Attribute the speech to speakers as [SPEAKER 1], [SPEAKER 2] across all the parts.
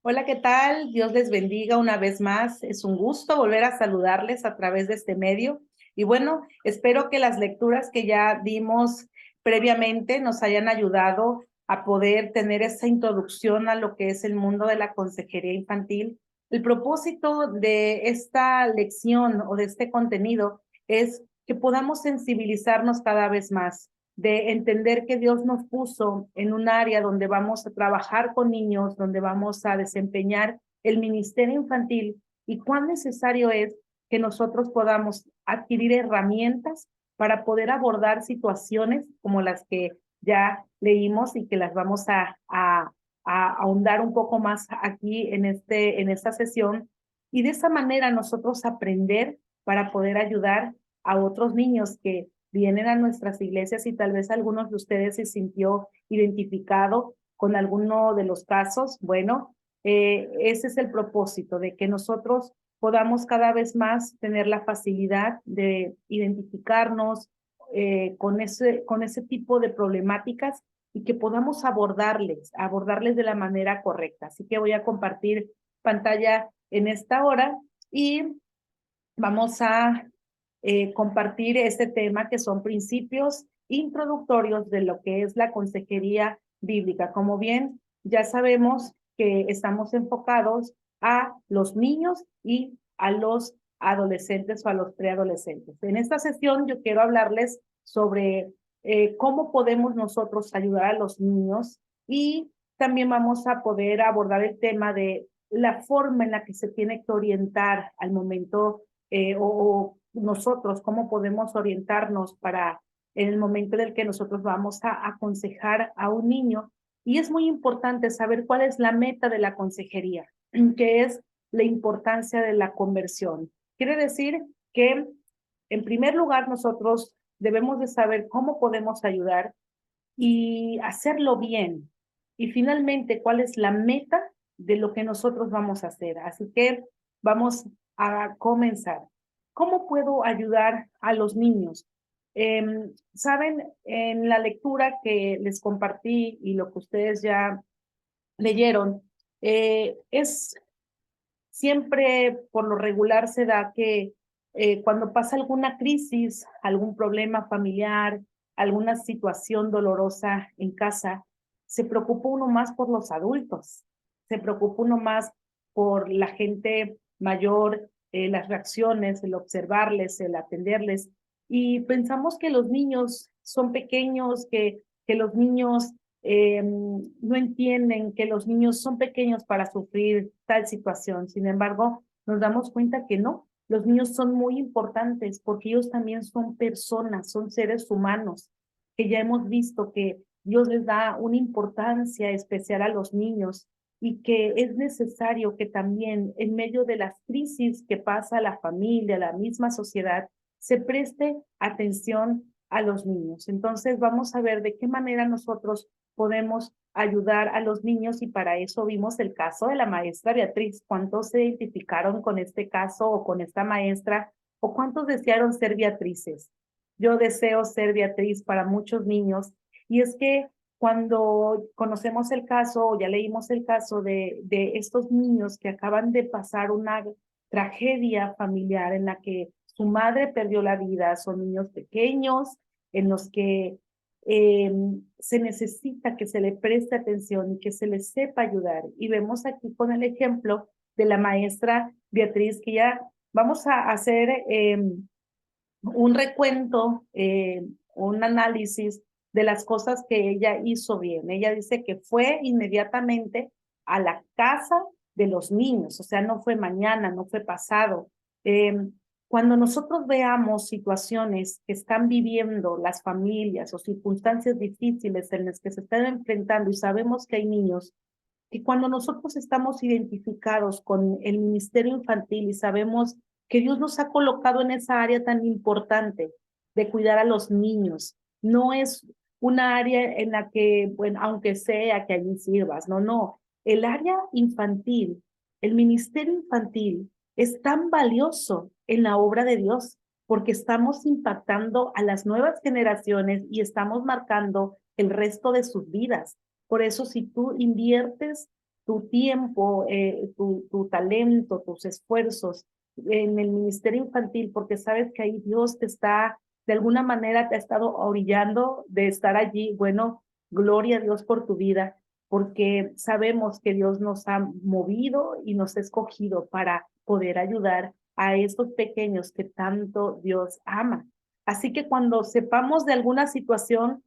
[SPEAKER 1] Hola, ¿qué tal? Dios les bendiga una vez más. Es un gusto volver a saludarles a través de este medio. Y bueno, espero que las lecturas que ya dimos previamente nos hayan ayudado a poder tener esa introducción a lo que es el mundo de la consejería infantil. El propósito de esta lección o de este contenido es que podamos sensibilizarnos cada vez más, de entender que Dios nos puso en un área donde vamos a trabajar con niños, donde vamos a desempeñar el ministerio infantil y cuán necesario es que nosotros podamos adquirir herramientas para poder abordar situaciones como las que ya leímos y que las vamos a ahondar un poco más aquí en esta sesión y de esa manera nosotros aprender para poder ayudar a otros niños que vienen a nuestras iglesias y tal vez algunos de ustedes se sintió identificado con alguno de los casos. Bueno, ese es el propósito, de que nosotros podamos cada vez más tener la facilidad de identificarnos con ese tipo de problemáticas y que podamos abordarles de la manera correcta. Así que voy a compartir pantalla en esta hora y vamos a compartir este tema que son principios introductorios de lo que es la consejería bíblica. Como bien ya sabemos que estamos enfocados a los niños y a los adolescentes o a los preadolescentes. En esta sesión yo quiero hablarles sobre cómo podemos nosotros ayudar a los niños y también vamos a poder abordar el tema de la forma en la que se tiene que orientar al momento o nosotros cómo podemos orientarnos para en el momento en el que nosotros vamos a aconsejar a un niño. Y es muy importante saber cuál es la meta de la consejería, que es la importancia de la conversión. Quiere decir que, en primer lugar, nosotros debemos de saber cómo podemos ayudar y hacerlo bien. Y finalmente, cuál es la meta de lo que nosotros vamos a hacer. Así que vamos a comenzar. ¿Cómo puedo ayudar a los niños? Saben, en la lectura que les compartí y lo que ustedes ya leyeron, es siempre por lo regular se da que cuando pasa alguna crisis, algún problema familiar, alguna situación dolorosa en casa, se preocupa uno más por los adultos, se preocupa uno más por la gente mayor, las reacciones, el observarles, el atenderles, y pensamos que los niños son pequeños, que los niños no entienden, que los niños son pequeños para sufrir tal situación. Sin embargo, nos damos cuenta que no, los niños son muy importantes porque ellos también son personas, son seres humanos, que ya hemos visto que Dios les da una importancia especial a los niños y que es necesario que también en medio de las crisis que pasa la familia, la misma sociedad, se preste atención a los niños. Entonces vamos a ver de qué manera nosotros podemos ayudar a los niños y para eso vimos el caso de la maestra Beatriz. ¿Cuántos se identificaron con este caso o con esta maestra o cuántos desearon ser Beatrices? Yo deseo ser Beatriz para muchos niños y es que cuando conocemos el caso o ya leímos el caso de estos niños que acaban de pasar una tragedia familiar en la que su madre perdió la vida, son niños pequeños en los que se necesita que se le preste atención y que se les sepa ayudar. Y vemos aquí con el ejemplo de la maestra Beatriz, que ya vamos a hacer un recuento, un análisis de las cosas que ella hizo bien. Ella dice que fue inmediatamente a la casa de los niños, o sea, no fue mañana, no fue pasado. Eh, Cuando nosotros veamos situaciones que están viviendo las familias o circunstancias difíciles en las que se están enfrentando y sabemos que hay niños, y cuando nosotros estamos identificados con el ministerio infantil y sabemos que Dios nos ha colocado en esa área tan importante de cuidar a los niños, no es una área en la que, bueno, aunque sea que allí sirvas, no, no. El área infantil, el ministerio infantil es tan valioso en la obra de Dios porque estamos impactando a las nuevas generaciones y estamos marcando el resto de sus vidas. Por eso, si tú inviertes tu tiempo, tu talento, tus esfuerzos en el ministerio infantil, porque sabes que ahí Dios te está, de alguna manera te ha estado orillando de estar allí. Bueno, gloria a Dios por tu vida, porque sabemos que Dios nos ha movido y nos ha escogido para poder ayudar a estos pequeños que tanto Dios ama. Así que cuando sepamos de alguna situación,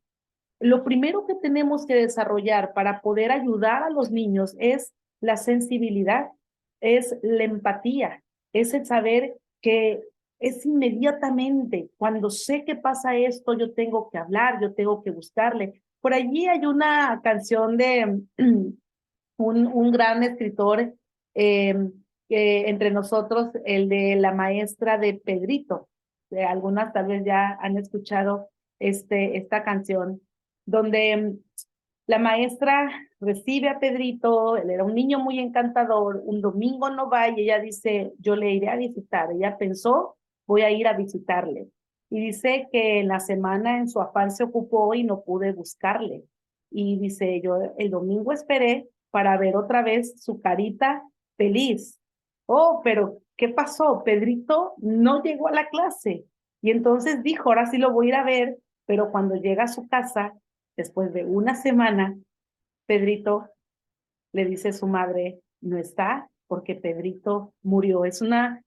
[SPEAKER 1] lo primero que tenemos que desarrollar para poder ayudar a los niños es la sensibilidad, es la empatía, es el saber que es inmediatamente, cuando sé que pasa esto, yo tengo que hablar, yo tengo que buscarle. Por allí hay una canción de un gran escritor, eh, entre nosotros, el de la maestra de Pedrito. Algunas tal vez ya han escuchado esta canción, donde la maestra recibe a Pedrito. Él era un niño muy encantador. Un domingo no va y ella dice, yo le iré a visitar. Ella pensó, voy a ir a visitarle. Y dice que en la semana en su afán se ocupó y no pude buscarle. Y dice, yo el domingo esperé para ver otra vez su carita feliz. Oh, pero ¿qué pasó? Pedrito no llegó a la clase. Y entonces dijo, ahora sí lo voy a ir a ver, pero cuando llega a su casa, después de una semana, Pedrito le dice a su madre, no está porque Pedrito murió. Es una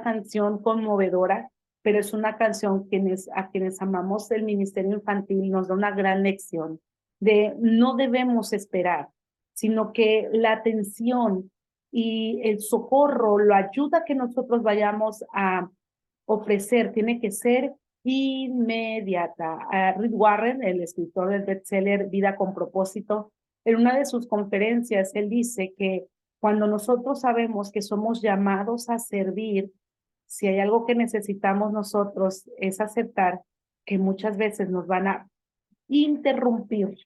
[SPEAKER 1] canción conmovedora, pero es una canción a quienes amamos el ministerio infantil nos da una gran lección de no debemos esperar, sino que la atención y el socorro, la ayuda que nosotros vayamos a ofrecer tiene que ser inmediata. Rick Warren, el escritor del bestseller Vida con propósito, en una de sus conferencias, él dice que cuando nosotros sabemos que somos llamados a servir, si hay algo que necesitamos nosotros es aceptar que muchas veces nos van a interrumpir.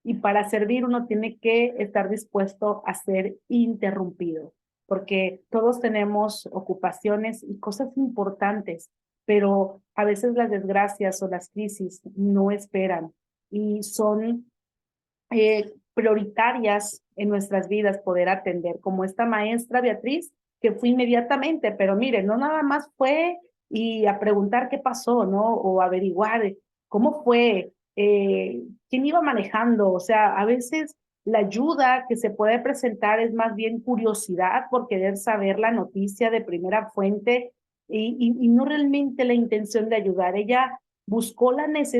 [SPEAKER 1] Y para servir uno tiene que estar dispuesto a ser interrumpido, porque todos tenemos ocupaciones y cosas importantes, pero a veces las desgracias o las crisis no esperan y son prioritarias en nuestras vidas poder atender, como esta maestra Beatriz, que fue inmediatamente, pero mire, no nada más fue y a preguntar qué pasó, ¿no? O averiguar cómo fue, quién iba manejando, o sea, a veces la ayuda que se puede presentar es más bien curiosidad por querer saber la noticia de primera fuente y no realmente la intención de ayudar. Ella buscó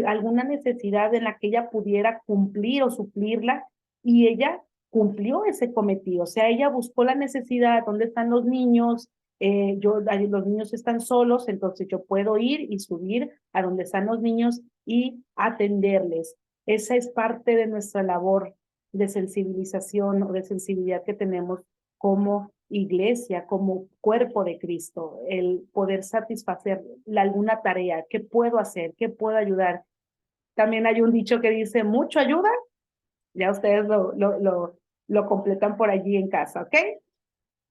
[SPEAKER 1] alguna necesidad en la que ella pudiera cumplir o suplirla y ella cumplió ese cometido. O sea, ella buscó la necesidad, ¿dónde están los niños? Los niños están solos, entonces yo puedo ir y subir a donde están los niños y atenderles. Esa es parte de nuestra labor de sensibilización o de sensibilidad que tenemos como iglesia, como cuerpo de Cristo, el poder satisfacer alguna tarea, qué puedo hacer, qué puedo ayudar. También hay un dicho que dice, mucho ayuda, ya ustedes lo completan por allí en casa, ¿ok?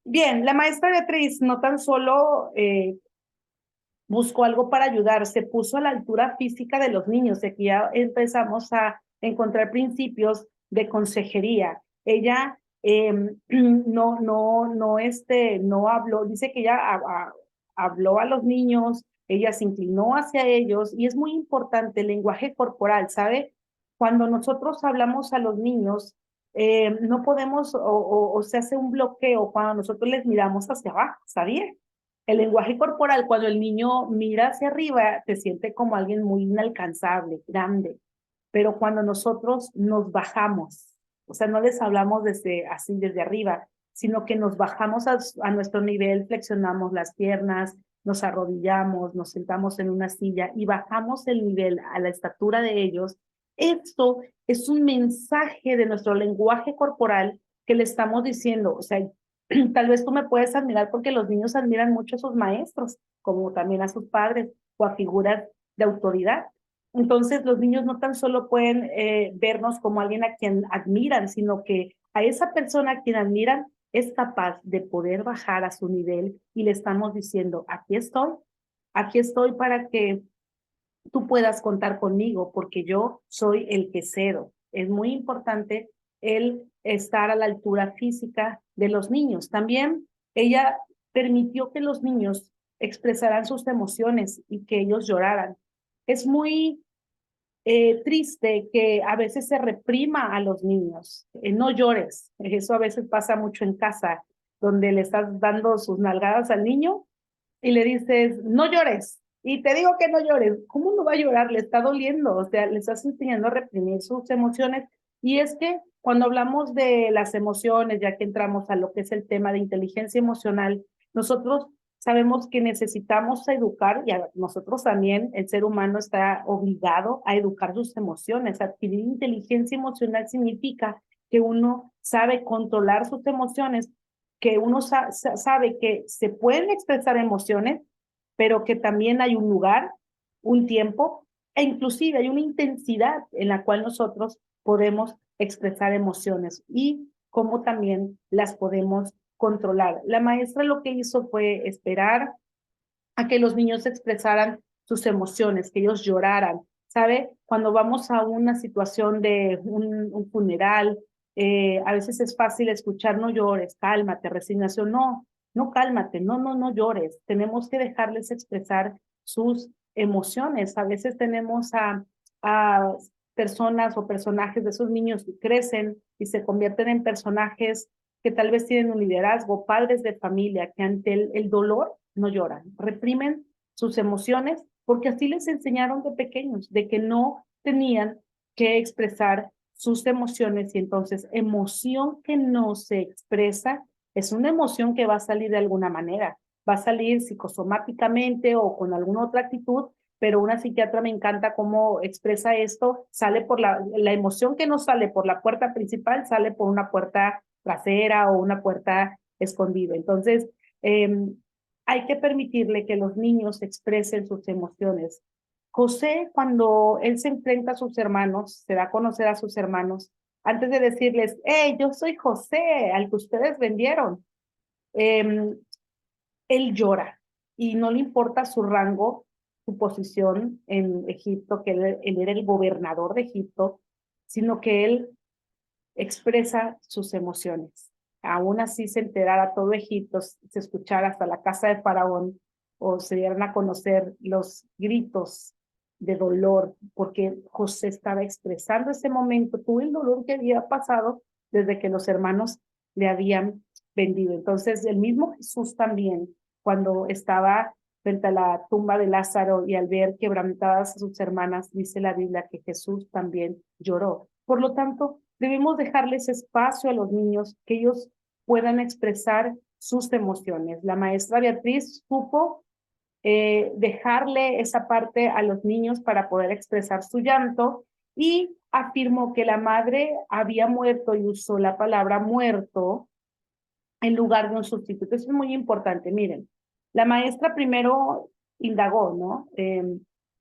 [SPEAKER 1] Bien, la maestra Beatriz no tan solo buscó algo para ayudar, se puso a la altura física de los niños. Aquí ya empezamos a encontrar principios de consejería. Ella no habló, dice que ella habló a los niños, ella se inclinó hacia ellos y es muy importante el lenguaje corporal, ¿sabe? Cuando nosotros hablamos a los niños, no podemos o se hace un bloqueo cuando nosotros les miramos hacia abajo, ¿sabía? El lenguaje corporal, cuando el niño mira hacia arriba, se siente como alguien muy inalcanzable, grande. Pero cuando nosotros nos bajamos, o sea, no les hablamos desde arriba, sino que nos bajamos a nuestro nivel, flexionamos las piernas, nos arrodillamos, nos sentamos en una silla y bajamos el nivel a la estatura de ellos. Esto es un mensaje de nuestro lenguaje corporal que le estamos diciendo, o sea, tal vez tú me puedes admirar porque los niños admiran mucho a sus maestros, como también a sus padres o a figuras de autoridad. Entonces, los niños no tan solo pueden vernos como alguien a quien admiran, sino que a esa persona a quien admiran es capaz de poder bajar a su nivel y le estamos diciendo, aquí estoy para que tú puedas contar conmigo porque yo soy el que cedo. Es muy importante el estar a la altura física de los niños. También ella permitió que los niños expresaran sus emociones y que ellos lloraran. Es muy triste que a veces se reprima a los niños. No llores. Eso a veces pasa mucho en casa, donde le estás dando sus nalgadas al niño y le dices, no llores. Y te digo que no llores. ¿Cómo no va a llorar? Le está doliendo. O sea, le estás enseñando a reprimir sus emociones. Y es que cuando hablamos de las emociones, ya que entramos a lo que es el tema de inteligencia emocional, nosotros sabemos que necesitamos educar, y a nosotros también, el ser humano está obligado a educar sus emociones. Adquirir inteligencia emocional significa que uno sabe controlar sus emociones, que uno sabe que se pueden expresar emociones, pero que también hay un lugar, un tiempo, e inclusive hay una intensidad en la cual nosotros podemos expresar emociones y cómo también las podemos controlar. La maestra lo que hizo fue esperar a que los niños expresaran sus emociones, que ellos lloraran. ¿Sabe? Cuando vamos a una situación de un funeral, a veces es fácil escuchar, no llores, cálmate, resignación. No, no cálmate, no llores. Tenemos que dejarles expresar sus emociones. A veces tenemos a personas o personajes de esos niños que crecen y se convierten en personajes que tal vez tienen un liderazgo, padres de familia, que ante el dolor no lloran, reprimen sus emociones porque así les enseñaron de pequeños, de que no tenían que expresar sus emociones y entonces emoción que no se expresa es una emoción que va a salir de alguna manera, va a salir psicosomáticamente o con alguna otra actitud, pero una psiquiatra me encanta cómo expresa esto, sale por la emoción que no sale por la puerta principal, sale por una puerta trasera o una puerta escondida. Entonces, hay que permitirle que los niños expresen sus emociones. José, cuando él se enfrenta a sus hermanos, se da a conocer a sus hermanos, antes de decirles, hey, yo soy José, al que ustedes vendieron, eh, él llora y no le importa su rango, su posición en Egipto, que él era el gobernador de Egipto, sino que él expresa sus emociones. Aún así se enterara todo Egipto, se escuchara hasta la casa de Faraón o se dieran a conocer los gritos de dolor, porque José estaba expresando ese momento, todo el dolor que había pasado desde que los hermanos le habían vendido. Entonces, el mismo Jesús también, cuando estaba frente a la tumba de Lázaro y al ver quebrantadas a sus hermanas, dice la Biblia que Jesús también lloró. Por lo tanto, debemos dejarles espacio a los niños, que ellos puedan expresar sus emociones. La maestra Beatriz supo dejarle esa parte a los niños para poder expresar su llanto y afirmó que la madre había muerto y usó la palabra muerto en lugar de un sustituto. Eso es muy importante. Miren, la maestra primero indagó, ¿no?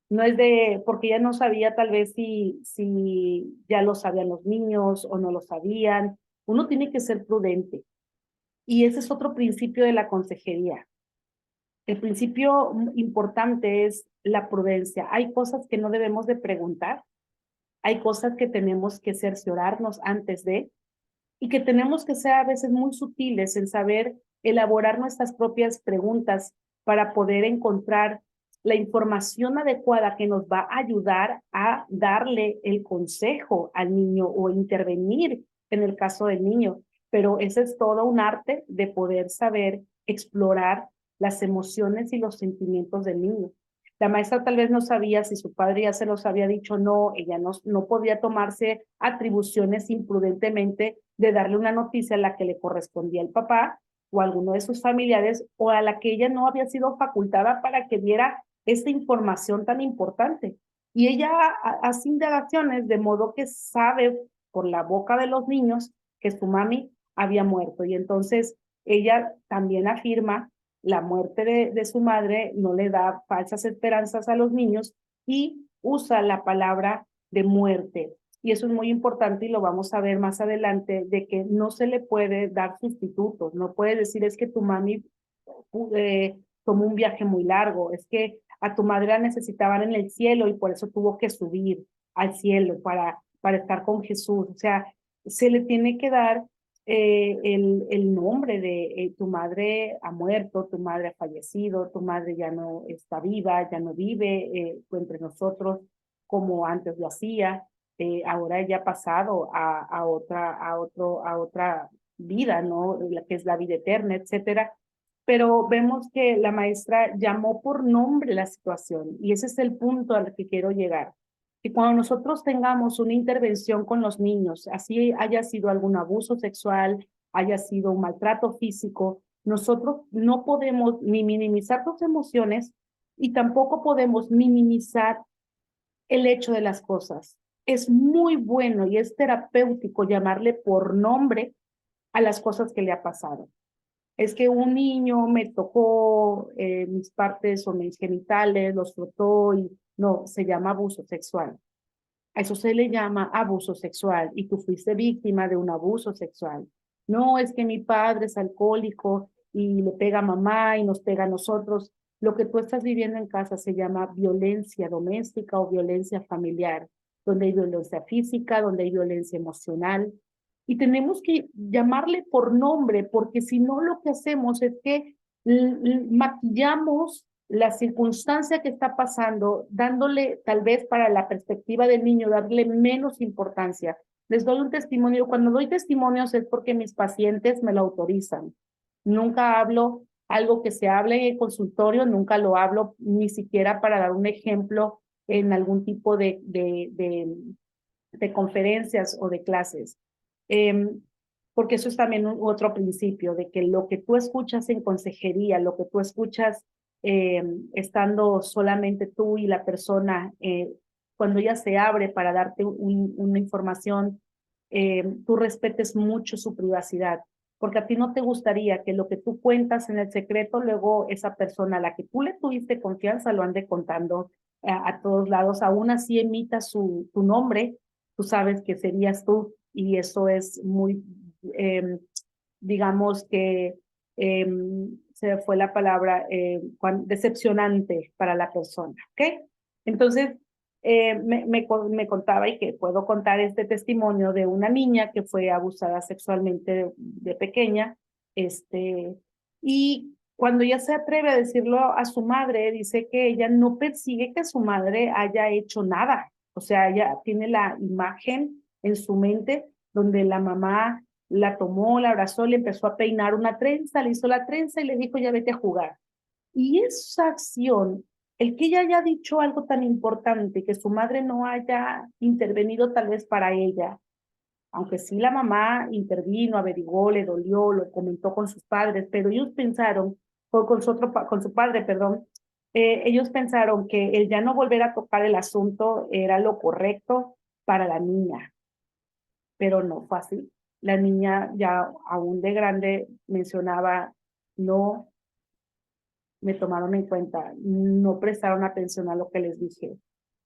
[SPEAKER 1] No es de, porque ella no sabía tal vez si ya lo sabían los niños o no lo sabían. Uno tiene que ser prudente. Y ese es otro principio de la consejería. El principio importante es la prudencia. Hay cosas que no debemos de preguntar. Hay cosas que tenemos que cerciorarnos antes de, y que tenemos que ser a veces muy sutiles en saber elaborar nuestras propias preguntas para poder encontrar la información adecuada que nos va a ayudar a darle el consejo al niño o intervenir en el caso del niño. Pero ese es todo un arte de poder saber explorar las emociones y los sentimientos del niño. La maestra tal vez no sabía si su padre ya se los había dicho, no, ella no podía tomarse atribuciones imprudentemente de darle una noticia a la que le correspondía al papá o a alguno de sus familiares o a la que ella no había sido facultada para que diera esta información tan importante. Y ella hace indagaciones de modo que sabe por la boca de los niños que su mami había muerto. Y entonces ella también afirma la muerte de su madre, no le da falsas esperanzas a los niños y usa la palabra de muerte. Y eso es muy importante y lo vamos a ver más adelante, de que no se le puede dar sustitutos. No puede decir es que tu mami tomó un viaje muy largo, es que a tu madre la necesitaban en el cielo y por eso tuvo que subir al cielo para estar con Jesús. O sea, se le tiene que dar el nombre de tu madre ha muerto, tu madre ha fallecido, tu madre ya no está viva, ya no vive entre nosotros como antes lo hacía, ahora ella ha pasado a otra vida, ¿no? La que es la vida eterna, etcétera. Pero vemos que la maestra llamó por nombre la situación y ese es el punto al que quiero llegar. Y cuando nosotros tengamos una intervención con los niños, así haya sido algún abuso sexual, haya sido un maltrato físico, nosotros no podemos ni minimizar sus emociones y tampoco podemos minimizar el hecho de las cosas. Es muy bueno y es terapéutico llamarle por nombre a las cosas que le ha pasado. Es que un niño me tocó mis partes o mis genitales, los frotó y no, se llama abuso sexual. A eso se le llama abuso sexual y tú fuiste víctima de un abuso sexual. No es que mi padre es alcohólico y le pega a mamá y nos pega a nosotros. Lo que tú estás viviendo en casa se llama violencia doméstica o violencia familiar, donde hay violencia física, donde hay violencia emocional. Y tenemos que llamarle por nombre, porque si no lo que hacemos es que maquillamos la circunstancia que está pasando, dándole tal vez para la perspectiva del niño, darle menos importancia. Les doy un testimonio. Cuando doy testimonios es porque mis pacientes me lo autorizan. Nunca hablo algo que se hable en el consultorio, nunca lo hablo ni siquiera para dar un ejemplo en algún tipo de conferencias o de clases. Porque eso es también otro principio, de que lo que tú escuchas en consejería, lo que tú escuchas estando solamente tú y la persona, cuando ella se abre para darte una información, tú respetes mucho su privacidad, porque a ti no te gustaría que lo que tú cuentas en el secreto, luego esa persona a la que tú le tuviste confianza lo ande contando a todos lados, aún así emita tu nombre, tú sabes que serías tú y eso es muy, digamos que se fue la palabra, decepcionante para la persona, ¿ok? Entonces, me contaba y que puedo contar este testimonio de una niña que fue abusada sexualmente de pequeña, y cuando ella se atreve a decirlo a su madre, dice que ella no persigue que su madre haya hecho nada, o sea, ella tiene la imagen en su mente donde la mamá la tomó, la abrazó, le empezó a peinar una trenza, le hizo la trenza y le dijo, ya vete a jugar. Y esa acción, el que ella haya dicho algo tan importante, que su madre no haya intervenido tal vez para ella, aunque sí la mamá intervino, averiguó, le dolió, lo comentó con sus padres, pero ellos pensaron, o con su padre, perdón, ellos pensaron que el ya no volver a tocar el asunto era lo correcto para la niña, pero no fue así. La niña ya aún de grande mencionaba, no me tomaron en cuenta, no prestaron atención a lo que les dije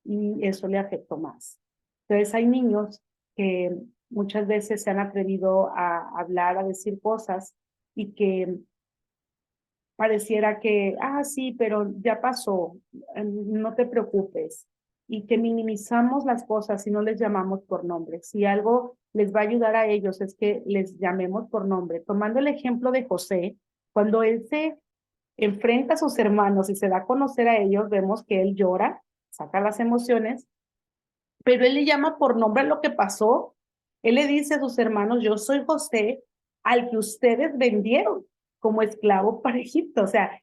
[SPEAKER 1] y eso le afectó más. Entonces hay niños que muchas veces se han atrevido a hablar, a decir cosas y que pareciera que, sí, pero ya pasó, no te preocupes, y que minimizamos las cosas y no les llamamos por nombre. Si algo les va a ayudar a ellos es que les llamemos por nombre. Tomando el ejemplo de José, cuando él se enfrenta a sus hermanos y se da a conocer a ellos, vemos que él llora, saca las emociones, pero él le llama por nombre a lo que pasó. Él le dice a sus hermanos, yo soy José, al que ustedes vendieron como esclavo para Egipto. O sea,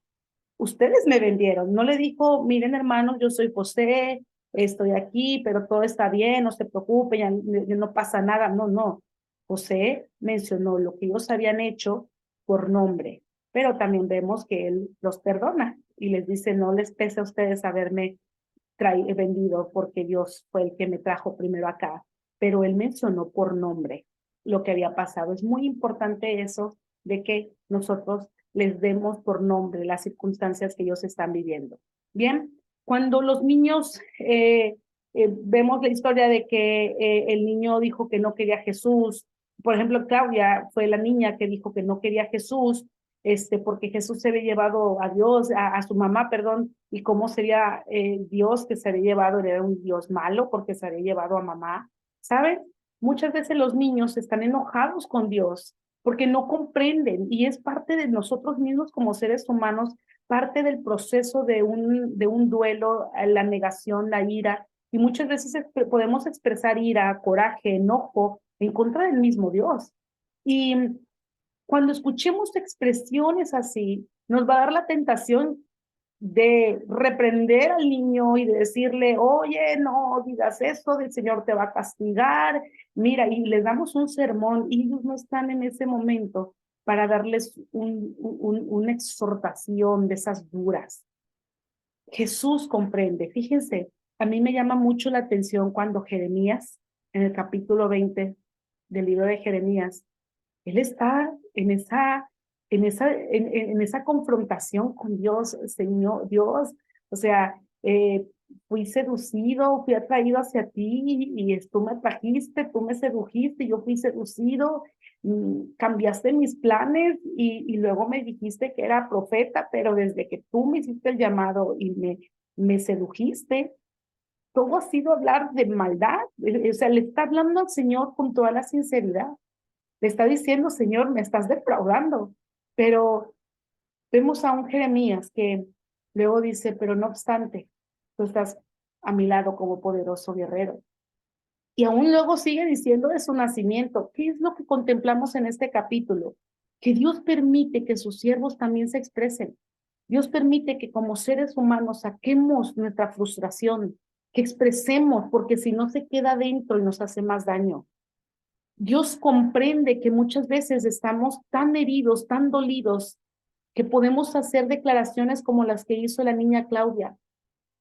[SPEAKER 1] ustedes me vendieron. No le dijo, miren hermanos, yo soy José, estoy aquí, pero todo está bien, no se preocupen, ya no pasa nada. No, no. José mencionó lo que ellos habían hecho por nombre, pero también vemos que él los perdona y les dice, no les pese a ustedes haberme vendido porque Dios fue el que me trajo primero acá, pero él mencionó por nombre lo que había pasado. Es muy importante eso de que nosotros les demos por nombre las circunstancias que ellos están viviendo. Bien, cuando los niños vemos la historia de que el niño dijo que no quería a Jesús, por ejemplo, Claudia fue la niña que dijo que no quería a Jesús, porque Jesús se había llevado a Dios, a su mamá, perdón, y cómo sería Dios que se había llevado, era un Dios malo porque se había llevado a mamá, ¿saben? Muchas veces los niños están enojados con Dios porque no comprenden y es parte de nosotros mismos como seres humanos, parte del proceso de un duelo, la negación, la ira. Y muchas veces podemos expresar ira, coraje, enojo en contra del mismo Dios. Y cuando escuchemos expresiones así, nos va a dar la tentación de reprender al niño y de decirle, oye, no digas eso, el Señor te va a castigar, mira, y les damos un sermón y ellos no están en ese momento para darles una exhortación de esas duras. Jesús comprende, fíjense, a mí me llama mucho la atención cuando Jeremías, en el capítulo 20 del libro de Jeremías, él está en esa confrontación con Dios, Señor, Dios, o sea, fui seducido, fui atraído hacia ti tú me trajiste, tú me sedujiste, yo fui seducido, cambiaste mis planes y luego me dijiste que era profeta, pero desde que tú me hiciste el llamado y me sedujiste, todo ha sido hablar de maldad, o sea, le está hablando al Señor con toda la sinceridad. Le está diciendo, Señor, me estás defraudando. Pero vemos a un Jeremías que luego dice, pero no obstante, tú estás a mi lado como poderoso guerrero. Y aún luego sigue diciendo de su nacimiento. ¿Qué es lo que contemplamos en este capítulo? Que Dios permite que sus siervos también se expresen. Dios permite que como seres humanos saquemos nuestra frustración, que expresemos, porque si no se queda dentro y nos hace más daño. Dios comprende que muchas veces estamos tan heridos, tan dolidos, que podemos hacer declaraciones como las que hizo la niña Claudia,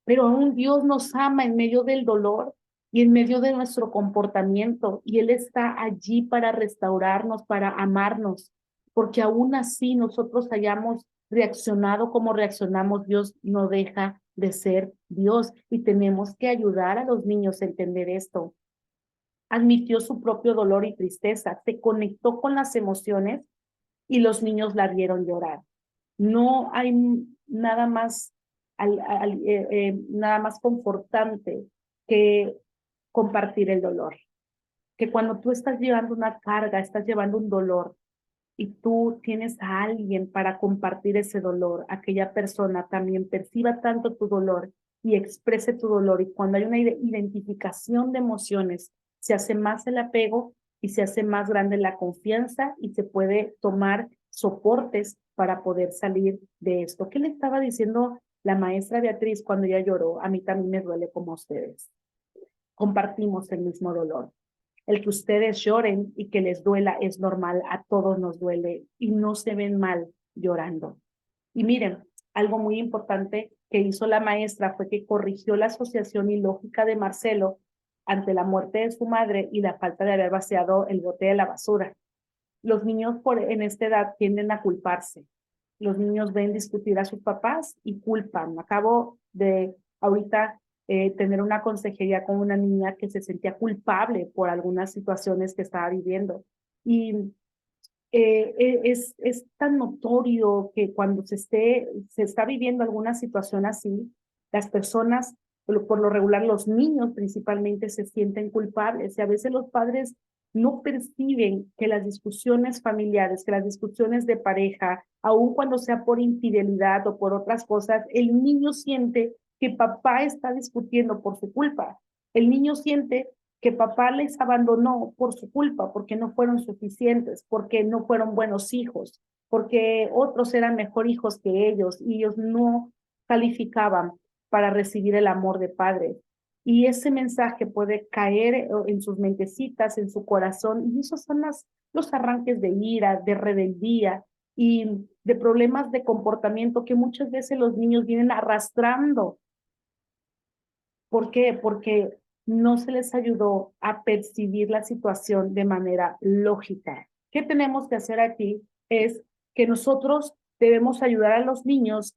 [SPEAKER 1] pero aún Dios nos ama en medio del dolor y en medio de nuestro comportamiento, y Él está allí para restaurarnos, para amarnos, porque aún así nosotros hayamos reaccionado como reaccionamos, Dios no deja de ser Dios y tenemos que ayudar a los niños a entender esto. Admitió su propio dolor y tristeza, se conectó con las emociones y los niños la vieron llorar. No hay nada más, nada más confortante que compartir el dolor. Que cuando tú estás llevando una carga, estás llevando un dolor y tú tienes a alguien para compartir ese dolor, aquella persona también perciba tanto tu dolor y exprese tu dolor. Y cuando hay una identificación de emociones, se hace más el apego y se hace más grande la confianza y se puede tomar soportes para poder salir de esto. ¿Qué le estaba diciendo la maestra Beatriz cuando ella lloró? A mí también me duele como a ustedes. Compartimos el mismo dolor. El que ustedes lloren y que les duela es normal, a todos nos duele y no se ven mal llorando. Y miren, algo muy importante que hizo la maestra fue que corrigió la asociación ilógica de Marcelo ante la muerte de su madre y la falta de haber vaciado el bote de la basura. Los niños en esta edad tienden a culparse. Los niños ven discutir a sus papás y culpan. Acabo de ahorita tener una consejería con una niña que se sentía culpable por algunas situaciones que estaba viviendo. Y es tan notorio que cuando se está viviendo alguna situación así, las personas, por lo regular los niños principalmente, se sienten culpables y a veces los padres no perciben que las discusiones familiares, que las discusiones de pareja, aun cuando sea por infidelidad o por otras cosas, el niño siente que papá está discutiendo por su culpa. El niño siente que papá les abandonó por su culpa, porque no fueron suficientes, porque no fueron buenos hijos, porque otros eran mejor hijos que ellos y ellos no calificaban para recibir el amor de padre. Y ese mensaje puede caer en sus mentecitas, en su corazón, y esos son los arranques de ira, de rebeldía y de problemas de comportamiento que muchas veces los niños vienen arrastrando. ¿Por qué? Porque no se les ayudó a percibir la situación de manera lógica. ¿Qué tenemos que hacer aquí? Es que nosotros debemos ayudar a los niños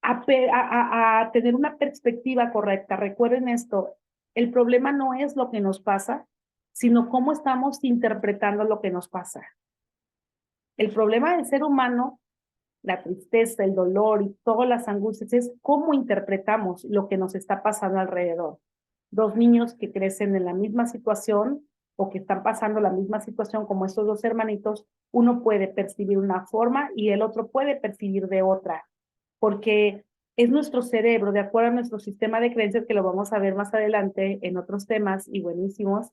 [SPEAKER 1] a tener una perspectiva correcta. Recuerden esto, el problema no es lo que nos pasa, sino cómo estamos interpretando lo que nos pasa. El problema del ser humano, la tristeza, el dolor y todas las angustias es cómo interpretamos lo que nos está pasando alrededor. dos niños que crecen en la misma situación o que están pasando la misma situación como estos dos hermanitos, uno puede percibir una forma y el otro puede percibir de otra, porque es nuestro cerebro, de acuerdo a nuestro sistema de creencias, que lo vamos a ver más adelante en otros temas y buenísimos.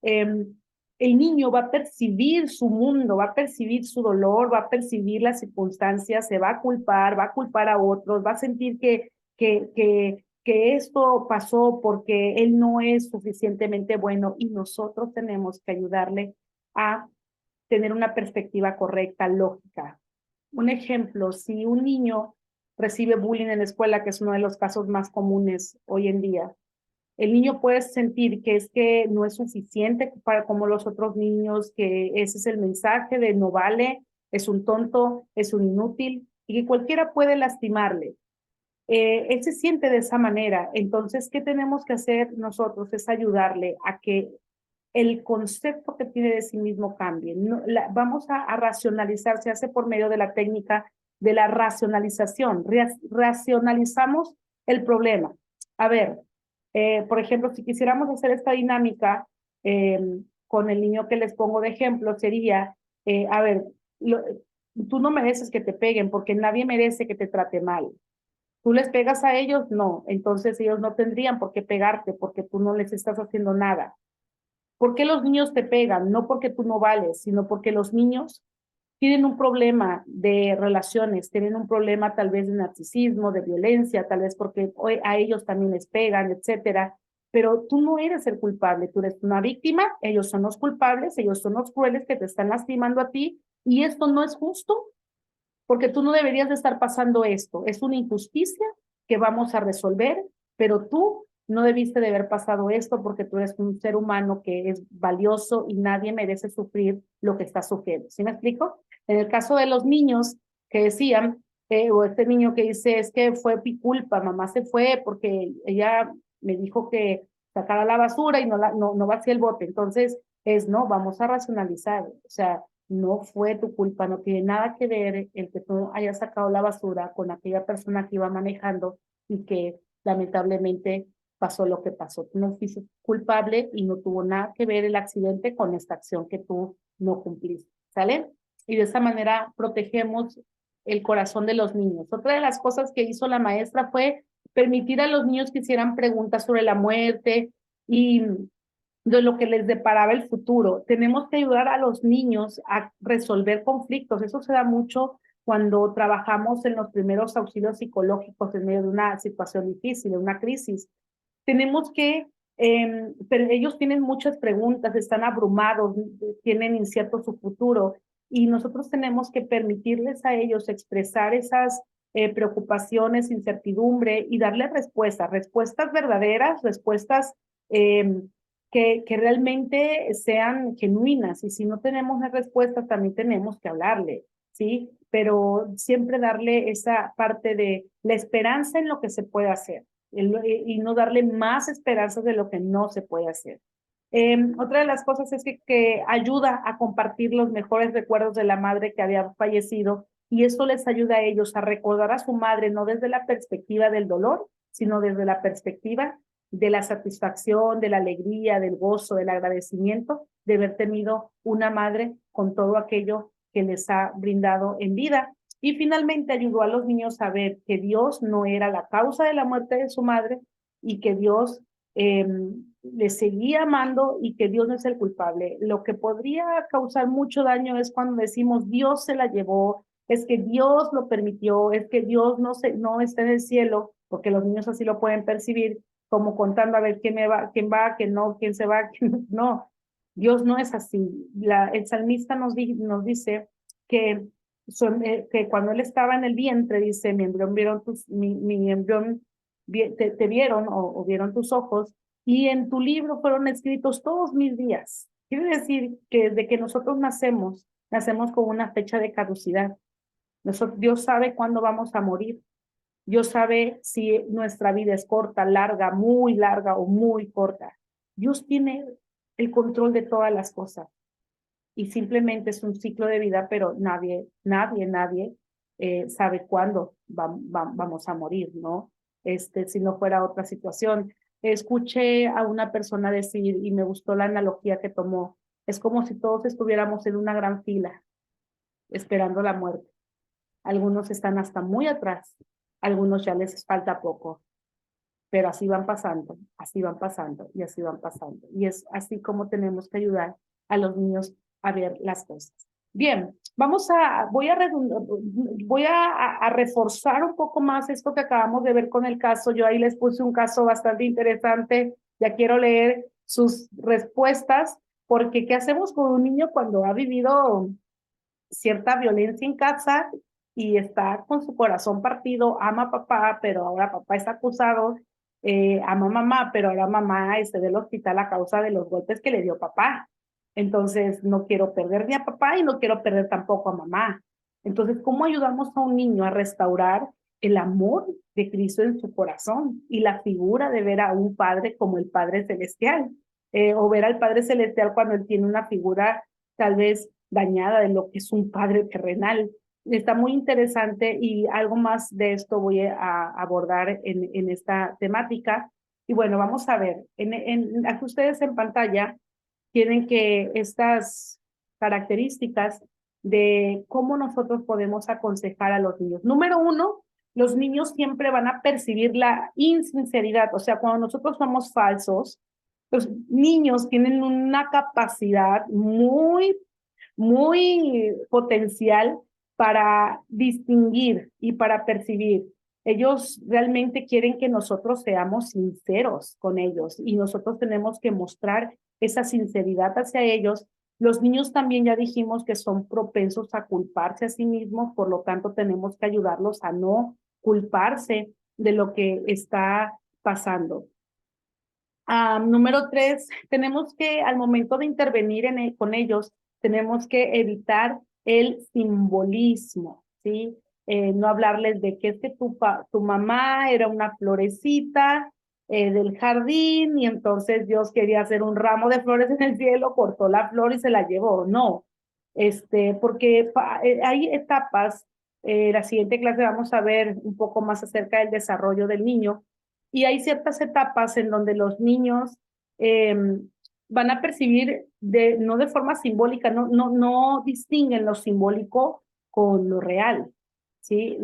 [SPEAKER 1] El niño va a percibir su mundo, va a percibir su dolor, va a percibir las circunstancias, se va va a culpar a otros, va a sentir que esto pasó porque él no es suficientemente bueno, y nosotros tenemos que ayudarle a tener una perspectiva correcta, lógica. Un ejemplo, si un niño recibe bullying en la escuela, que es uno de los casos más comunes hoy en día, el niño puede sentir que es que no es suficiente para como los otros niños, que ese es el mensaje de no vale, es un tonto, es un inútil, y que cualquiera puede lastimarle. Él se siente de esa manera. Entonces, ¿qué tenemos que hacer nosotros? Es ayudarle a que el concepto que tiene de sí mismo cambie. No, vamos a racionalizar, se hace por medio de la técnica de la racionalización. Racionalizamos el problema. A ver, por ejemplo, si quisiéramos hacer esta dinámica eh, con el niño que les pongo de ejemplo, sería, a ver, tú no mereces que te peguen porque nadie merece que te trate mal. ¿Tú les pegas a ellos? No. Entonces ellos no tendrían por qué pegarte porque tú no les estás haciendo nada. ¿Por qué los niños te pegan? No porque tú no vales, sino porque los niños tienen un problema de relaciones, tienen un problema tal vez de narcisismo, de violencia, tal vez porque a ellos también les pegan, etcétera. Pero tú no eres el culpable, tú eres una víctima, ellos son los culpables, ellos son los crueles que te están lastimando a ti, y esto no es justo porque tú no deberías de estar pasando esto. Es una injusticia que vamos a resolver, pero tú no debiste de haber pasado esto porque tú eres un ser humano que es valioso y nadie merece sufrir lo que está sufriendo. ¿Sí me explico? En el caso de los niños que decían, o este niño que dice, es que fue mi culpa, mamá se fue porque ella me dijo que sacara la basura y no vacía el bote. Entonces, no, vamos a racionalizar. O sea, no fue tu culpa, no tiene nada que ver el que tú hayas sacado la basura con aquella persona que iba manejando y que lamentablemente pasó lo que pasó. Tú no fuiste culpable y no tuvo nada que ver el accidente con esta acción que tú no cumpliste, ¿sale? Y de esa manera protegemos el corazón de los niños. Otra de las cosas que hizo la maestra fue permitir a los niños que hicieran preguntas sobre la muerte y de lo que les deparaba el futuro. Tenemos que ayudar a los niños a resolver conflictos. Eso se da mucho cuando trabajamos en los primeros auxilios psicológicos en medio de una situación difícil, de una crisis. Tenemos que, pero ellos tienen muchas preguntas, están abrumados, tienen incierto su futuro, y nosotros tenemos que permitirles a ellos expresar esas preocupaciones, incertidumbre, y darles respuestas verdaderas, respuestas eh, que realmente sean genuinas. Y si no tenemos las respuestas, también tenemos que hablarle, ¿sí? Pero siempre darle esa parte de la esperanza en lo que se puede hacer y no darle más esperanzas de lo que no se puede hacer. Otra de las cosas es que ayuda a compartir los mejores recuerdos de la madre que había fallecido, y eso les ayuda a ellos a recordar a su madre no desde la perspectiva del dolor, sino desde la perspectiva de la satisfacción, de la alegría, del gozo, del agradecimiento de haber tenido una madre con todo aquello que les ha brindado en vida. Y finalmente ayudó a los niños a ver que Dios no era la causa de la muerte de su madre y que Dios les seguía amando y que Dios no es el culpable. Lo que podría causar mucho daño es cuando decimos Dios se la llevó, es que Dios lo permitió, es que Dios no está en el cielo, porque los niños así lo pueden percibir, como contando a ver quién va, quién no, quién se va, quién no. Dios no es así. El salmista nos dice que que cuando él estaba en el vientre, dice, mi embrión vieron mi embrión te vieron o vieron tus ojos, y en tu libro fueron escritos todos mis días. Quiere decir que desde que nosotros nacemos con una fecha de caducidad. Dios sabe cuándo vamos a morir. Dios sabe si nuestra vida es corta, larga o muy corta. Dios tiene el control de todas las cosas y simplemente es un ciclo de vida, pero nadie sabe cuándo vamos a morir, ¿no? Si no fuera otra situación. Escuché a una persona decir, y me gustó la analogía que tomó, es como si todos estuviéramos en una gran fila, esperando la muerte. Algunos están hasta muy atrás, algunos ya les falta poco, pero así van pasando, así van pasando y así van pasando. Y es así como tenemos que ayudar a los niños a ver las cosas. Bien, voy a reforzar un poco más esto que acabamos de ver con el caso. Yo ahí les puse un caso bastante interesante. Ya quiero leer sus respuestas, porque ¿qué hacemos con un niño cuando ha vivido cierta violencia en casa y está con su corazón partido? Ama a papá, pero ahora papá está acusado, ama a mamá, pero ahora mamá está del hospital a causa de los golpes que le dio papá. Entonces, no quiero perder ni a papá y no quiero perder tampoco a mamá. Entonces, ¿cómo ayudamos a un niño a restaurar el amor de Cristo en su corazón y la figura de ver a un padre como el Padre Celestial? O ver al Padre Celestial cuando él tiene una figura tal vez dañada de lo que es un padre terrenal. Está muy interesante y algo más de esto voy a abordar en esta temática. Y bueno, vamos a ver, aquí ustedes en pantalla tienen que estas características de cómo nosotros podemos aconsejar a los niños. Número uno, los niños siempre van a percibir la insinceridad, o sea, cuando nosotros somos falsos, los niños tienen una capacidad muy potencial para distinguir y para percibir. Ellos realmente quieren que nosotros seamos sinceros con ellos y nosotros tenemos que mostrar esa sinceridad hacia ellos. Los niños también ya dijimos que son propensos a culparse a sí mismos, por lo tanto tenemos que ayudarlos a no culparse de lo que está pasando. Número tres, tenemos que, al momento de intervenir con ellos, tenemos que evitar el simbolismo, ¿sí? No hablarles de que es que tu mamá era una florecita del jardín y entonces Dios quería hacer un ramo de flores en el cielo, cortó la flor y se la llevó. No, porque hay etapas. La siguiente clase vamos a ver un poco más acerca del desarrollo del niño, y hay ciertas etapas en donde los niños eh, van a percibir no de forma simbólica, no distinguen lo simbólico con lo real, ¿sí?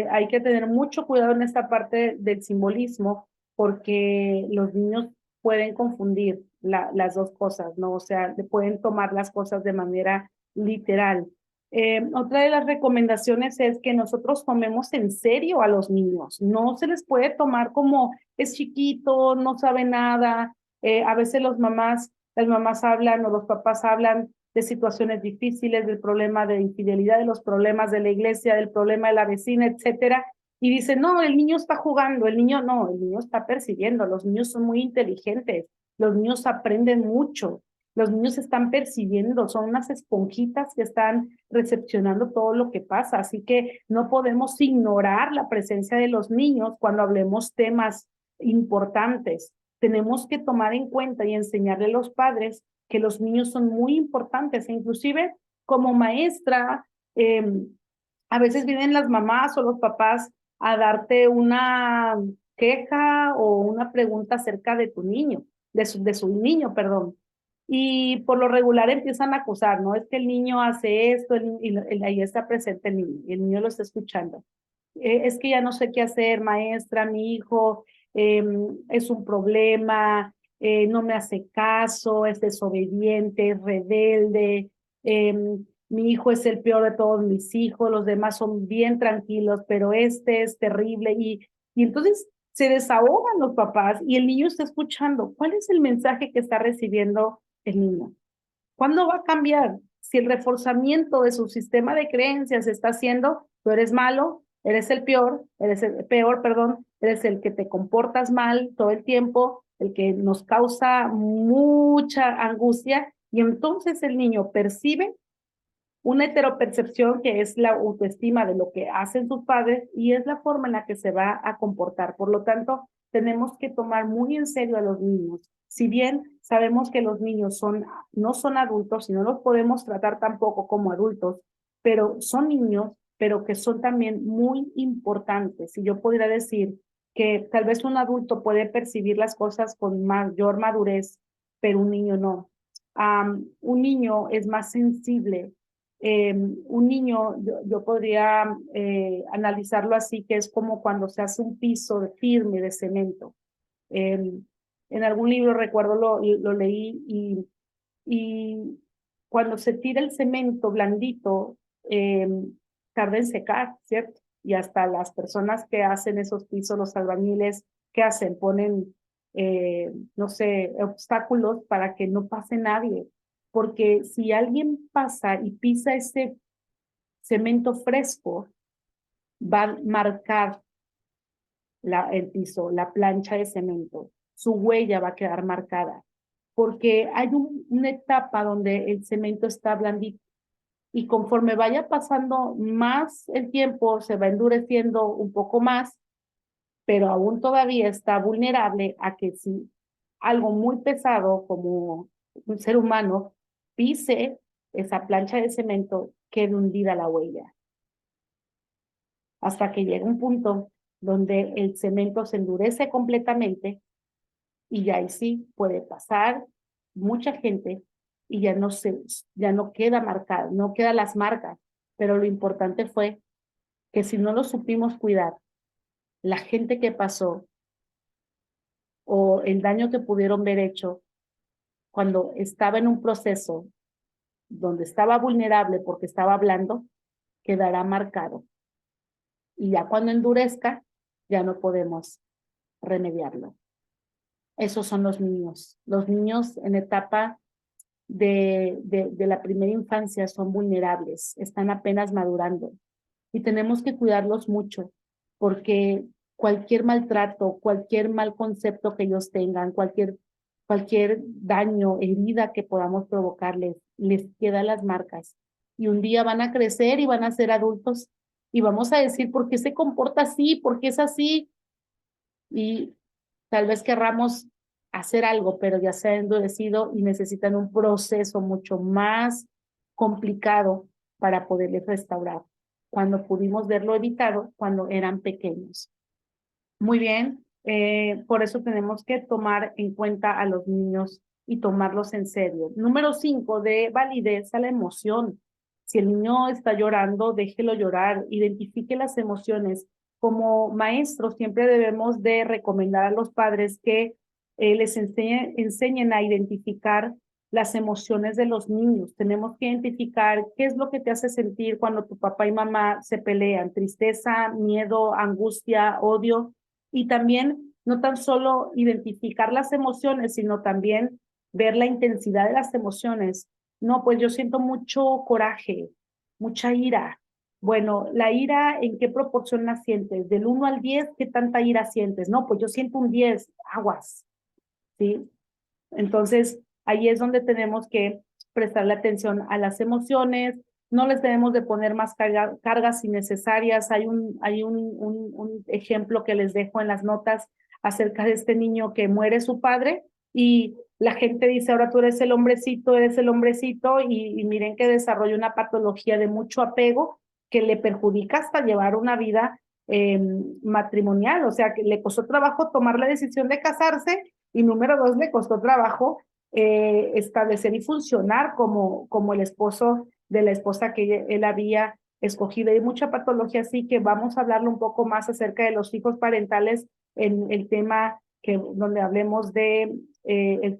[SPEAKER 1] Hay que tener mucho cuidado en esta parte del simbolismo, porque los niños pueden confundir las dos cosas, ¿no? O sea, pueden tomar las cosas de manera literal. Otra de las recomendaciones es que nosotros tomemos en serio a los niños. No se les puede tomar como es chiquito, no sabe nada. A veces las mamás hablan o los papás hablan de situaciones difíciles, del problema de infidelidad, de los problemas de la iglesia, del problema de la vecina, etcétera. Y dicen, no, el niño está jugando, el niño no, el niño está percibiendo, los niños son muy inteligentes, los niños aprenden mucho. Los niños están percibiendo, son unas esponjitas que están recepcionando todo lo que pasa, así que no podemos ignorar la presencia de los niños cuando hablemos temas importantes. Tenemos que tomar en cuenta y enseñarle a los padres que los niños son muy importantes, e inclusive como maestra, a veces vienen las mamás o los papás a darte una queja o una pregunta acerca de tu niño, de su niño, perdón. Y por lo regular empiezan a acusar, ¿no? Es que el niño hace esto ahí está presente el niño lo está escuchando. Es que ya no sé qué hacer, maestra, mi hijo es un problema, no me hace caso, es desobediente, es rebelde, mi hijo es el peor de todos mis hijos, los demás son bien tranquilos, pero este es terrible. Y entonces se desahogan los papás y el niño está escuchando. ¿Cuál es el mensaje que está recibiendo el niño? ¿Cuándo va a cambiar? Si el reforzamiento de su sistema de creencias está haciendo, tú eres malo, eres el peor, perdón, eres el que te comportas mal todo el tiempo, el que nos causa mucha angustia, y entonces el niño percibe una heteropercepción que es la autoestima de lo que hacen sus padres y es la forma en la que se va a comportar. Por lo tanto, tenemos que tomar muy en serio a los niños. Si bien sabemos que los niños no son adultos y no los podemos tratar tampoco como adultos, pero son niños, pero que son también muy importantes. Y yo podría decir que tal vez un adulto puede percibir las cosas con mayor madurez, pero un niño no. Un niño es más sensible. Un niño, yo podría analizarlo así, que es como cuando se hace un piso firme de cemento. En algún libro recuerdo lo leí y cuando se tira el cemento blandito, tarda en secar, ¿cierto? Y hasta las personas que hacen esos pisos, los albañiles, ¿qué hacen? Ponen, no sé, obstáculos para que no pase nadie. Porque si alguien pasa y pisa ese cemento fresco, va a marcar el piso, la plancha de cemento. Su huella va a quedar marcada. Porque hay una etapa donde el cemento está blandito y conforme vaya pasando más el tiempo, se va endureciendo un poco más, pero aún todavía está vulnerable a que si algo muy pesado como un ser humano pise esa plancha de cemento, quede hundida la huella. Hasta que llega un punto donde el cemento se endurece completamente y ya ahí sí puede pasar mucha gente y ya no queda marcada, no quedan las marcas, pero lo importante fue que si no lo supimos cuidar, la gente que pasó o el daño que pudieron ver hecho cuando estaba en un proceso donde estaba vulnerable porque estaba hablando, quedará marcado. Y ya cuando endurezca, ya no podemos remediarlo. Esos son los niños. Los niños en etapa de la primera infancia son vulnerables, están apenas madurando y tenemos que cuidarlos mucho porque cualquier maltrato, cualquier mal concepto que ellos tengan, cualquier daño, herida que podamos provocarles, les quedan las marcas y un día van a crecer y van a ser adultos y vamos a decir por qué se comporta así, por qué es así y tal vez querramos hacer algo, pero ya se ha endurecido y necesitan un proceso mucho más complicado para poderles restaurar, cuando pudimos verlo evitado cuando eran pequeños. Muy bien, por eso tenemos que tomar en cuenta a los niños y tomarlos en serio. Número 5, de validez a la emoción. Si el niño está llorando, déjelo llorar, identifique las emociones. Como maestros siempre debemos de recomendar a los padres que les enseñen a identificar las emociones de los niños. Tenemos que identificar qué es lo que te hace sentir cuando tu papá y mamá se pelean, tristeza, miedo, angustia, odio, y también no tan solo identificar las emociones, sino también ver la intensidad de las emociones. No, pues yo siento mucho coraje, mucha ira. Bueno, la ira, ¿en qué proporción la sientes? Del 1 al 10, ¿qué tanta ira sientes? No, pues yo siento un 10, aguas, ¿sí? Entonces, ahí es donde tenemos que prestarle atención a las emociones, no les debemos de poner más cargas innecesarias. Hay un ejemplo que les dejo en las notas acerca de este niño que muere su padre y la gente dice, ahora tú eres el hombrecito y miren que desarrolla una patología de mucho apego que le perjudica hasta llevar una vida matrimonial, o sea, que le costó trabajo tomar la decisión de casarse y número 2, le costó trabajo establecer y funcionar como el esposo de la esposa que él había escogido. Hay mucha patología, así que vamos a hablarle un poco más acerca de los hijos parentales en el tema donde hablemos de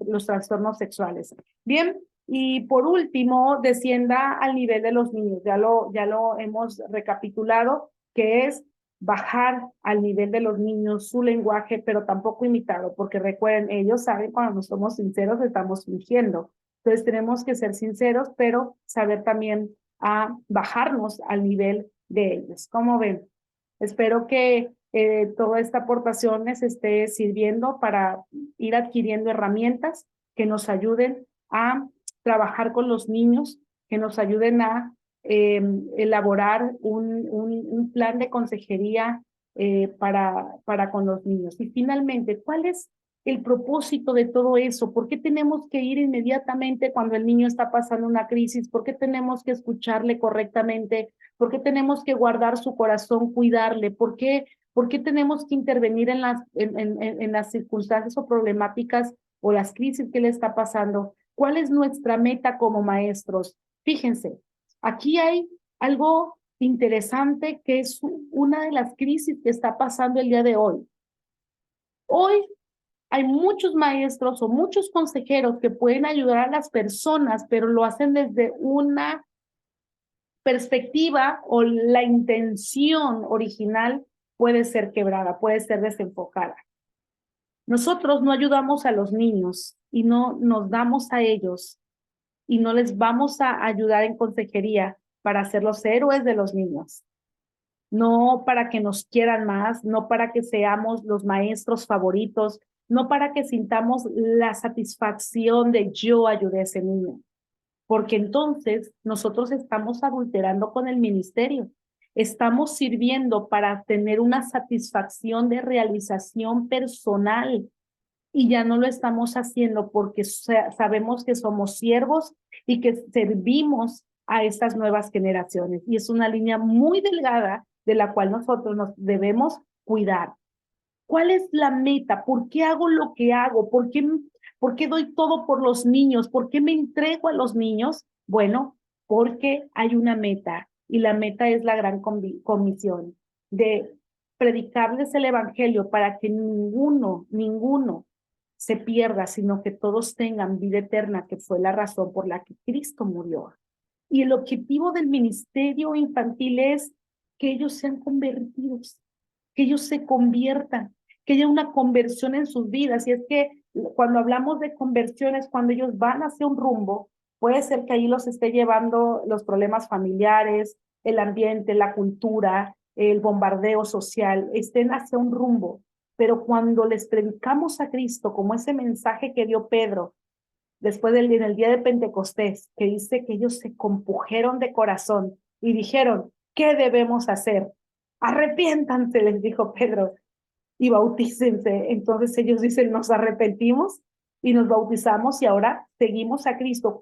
[SPEAKER 1] los trastornos sexuales. Bien, y por último, descienda al nivel de los niños. Ya lo hemos recapitulado, que es bajar al nivel de los niños su lenguaje, pero tampoco imitarlo, porque recuerden, ellos saben cuando no somos sinceros, estamos fingiendo. Entonces tenemos que ser sinceros, pero saber también a bajarnos al nivel de ellos. ¿Cómo ven? Espero que toda esta aportación les esté sirviendo para ir adquiriendo herramientas que nos ayuden a trabajar con los niños, que nos ayuden a elaborar un plan de consejería para con los niños. Y finalmente, ¿cuál es el propósito de todo eso? ¿Por qué tenemos que ir inmediatamente cuando el niño está pasando una crisis? ¿Por qué tenemos que escucharle correctamente? ¿Por qué tenemos que guardar su corazón, cuidarle? ¿Por qué ¿Por qué tenemos que intervenir en las circunstancias o problemáticas o las crisis que le está pasando? ¿Cuál es nuestra meta como maestros? Fíjense, aquí hay algo interesante que es una de las crisis que está pasando el día de hoy. Hoy hay muchos maestros o muchos consejeros que pueden ayudar a las personas, pero lo hacen desde una perspectiva o la intención original puede ser quebrada, puede ser desenfocada. Nosotros no ayudamos a los niños y no nos damos a ellos y no les vamos a ayudar en consejería para ser los héroes de los niños. No para que nos quieran más, no para que seamos los maestros favoritos, no para que sintamos la satisfacción de yo ayudé a ese niño, porque entonces nosotros estamos adulterando con el ministerio. Estamos sirviendo para tener una satisfacción de realización personal y ya no lo estamos haciendo porque sabemos que somos siervos y que servimos a estas nuevas generaciones. Y es una línea muy delgada de la cual nosotros nos debemos cuidar. ¿Cuál es la meta? ¿Por qué hago lo que hago? ¿Por qué doy todo por los niños? ¿Por qué me entrego a los niños? Bueno, porque hay una meta y la meta es la gran comisión de predicarles el evangelio para que ninguno se pierda, sino que todos tengan vida eterna, que fue la razón por la que Cristo murió. Y el objetivo del ministerio infantil es que ellos sean convertidos, que ellos se conviertan, que haya una conversión en sus vidas. Y es que cuando hablamos de conversiones, cuando ellos van hacia un rumbo, puede ser que ahí los esté llevando los problemas familiares, el ambiente, la cultura, el bombardeo social, estén hacia un rumbo. Pero cuando les predicamos a Cristo, como ese mensaje que dio Pedro, después en el día de Pentecostés, que dice que ellos se compujeron de corazón y dijeron, ¿qué debemos hacer? Arrepiéntanse, les dijo Pedro, y bautícense. Entonces ellos dicen, nos arrepentimos y nos bautizamos y ahora seguimos a Cristo.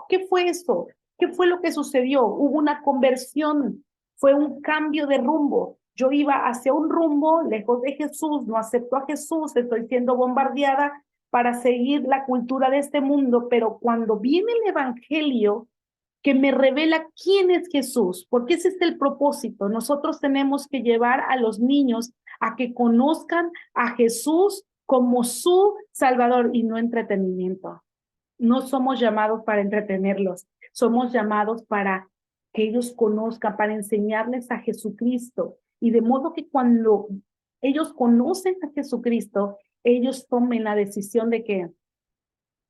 [SPEAKER 1] ¿Qué fue eso? ¿Qué fue lo que sucedió? Hubo una conversión, fue un cambio de rumbo. Yo iba hacia un rumbo lejos de Jesús, no acepto a Jesús, estoy siendo bombardeada para seguir la cultura de este mundo, pero cuando viene el evangelio que me revela quién es Jesús, porque ese es el propósito. Nosotros tenemos que llevar a los niños a que conozcan a Jesús como su Salvador y no entretenimiento. No somos llamados para entretenerlos, somos llamados para que ellos conozcan, para enseñarles a Jesucristo. Y de modo que cuando ellos conocen a Jesucristo, ellos tomen la decisión de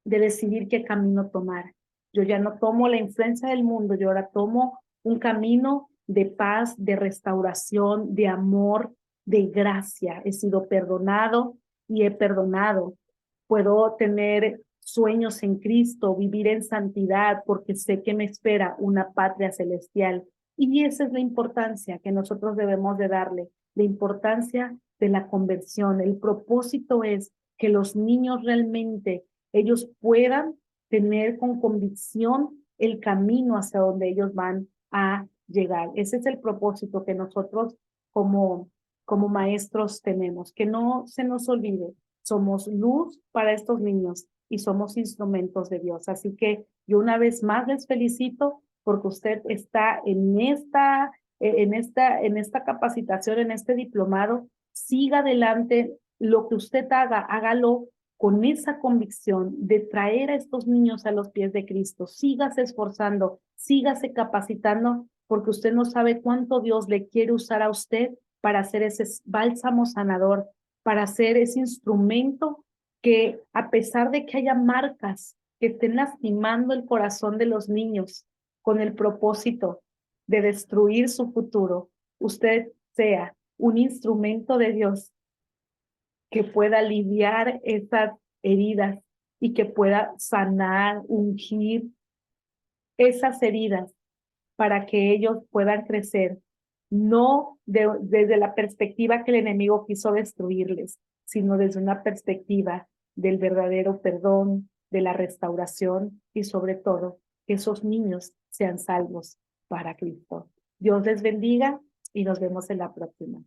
[SPEAKER 1] decidir qué camino tomar. Yo ya no tomo la influencia del mundo, yo ahora tomo un camino de paz, de restauración, de amor, de gracia. He sido perdonado y he perdonado. Puedo tener sueños en Cristo, vivir en santidad, porque sé que me espera una patria celestial. Y esa es la importancia que nosotros debemos de darle, la importancia de la conversión. El propósito es que los niños realmente ellos puedan tener con convicción el camino hacia donde ellos van a llegar. Ese es el propósito que nosotros como maestros tenemos, que no se nos olvide, somos luz para estos niños y somos instrumentos de Dios. Así que yo una vez más les felicito porque usted está en esta capacitación, en este diplomado. Siga adelante, lo que usted haga, hágalo con esa convicción de traer a estos niños a los pies de Cristo. Sígase esforzando, sígase capacitando, porque usted no sabe cuánto Dios le quiere usar a usted para hacer ese bálsamo sanador, para hacer ese instrumento que, a pesar de que haya marcas que estén lastimando el corazón de los niños con el propósito de destruir su futuro, usted sea un instrumento de Dios que pueda aliviar esas heridas y que pueda sanar, ungir esas heridas para que ellos puedan crecer, no desde la perspectiva que el enemigo quiso destruirles, sino desde una perspectiva del verdadero perdón, de la restauración y sobre todo que esos niños sean salvos para Cristo. Dios les bendiga y nos vemos en la próxima.